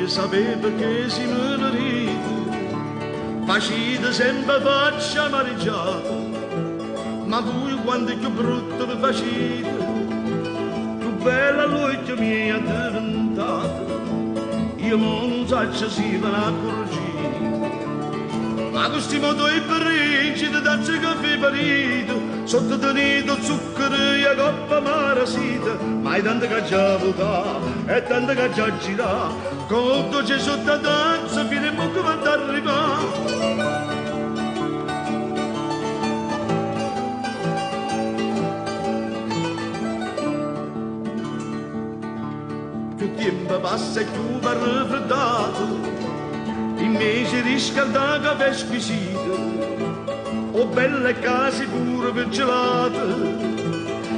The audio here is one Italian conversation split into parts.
sapeva che si marito, facite sempre faccia amareggiata, ma voi quando più brutto vi facete, più bella l'occhio mi è diventata, io non so se si va a correggere. Ma questi modo i parigi di danza caffè parito, sotto tenuto zucchero e coppa marasita, ma è tanto che già votà e tanto che già girà, con dolce sotto danza fino a poco quando arriva. Più tempo passa e più va raffreddato, invece di scaldare caffè squisito, o belle case pure per gelate,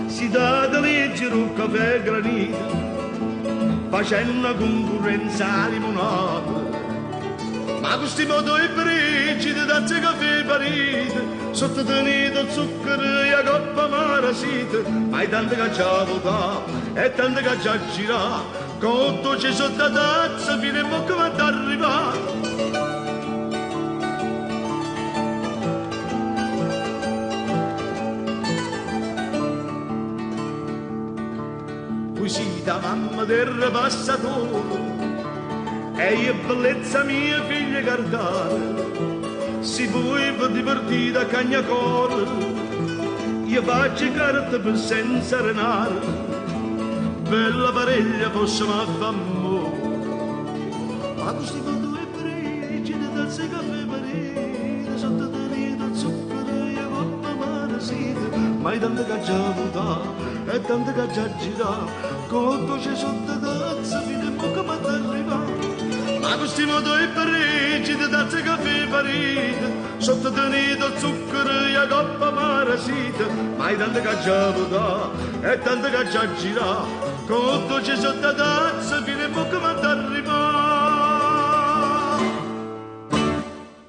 si dà da leggere un caffè granito, facendo una concorrenza a limonata. Ma questi modo i pregi di danza caffè parite, sottotenuto zucchero e coppa marasita, ma è tanto che già votà e tanto che già girà, con dolce sotto tazza fino a poco quando arriva. Uscita mamma del passatore, e io bellezza mia figlia guardare, si vuoi per divertire a cagnacore, io faccio carta per senza arenare, bella pariglia possiamo fare. Ma questi due pregi di danza caffè parete, sotto tenuto zucchero e coppa marasita, ma è tanto che già votà e tanto che già girà, con dolce sotto tazza fino a poco quando arriva. Ma questi modo i parigi di danza caffè parite, sotto tenuto zucchero e coppa marasita, ma è tanto che già votà e tanto che già girà, con dolce sotto tazza fino a poco quando arriva.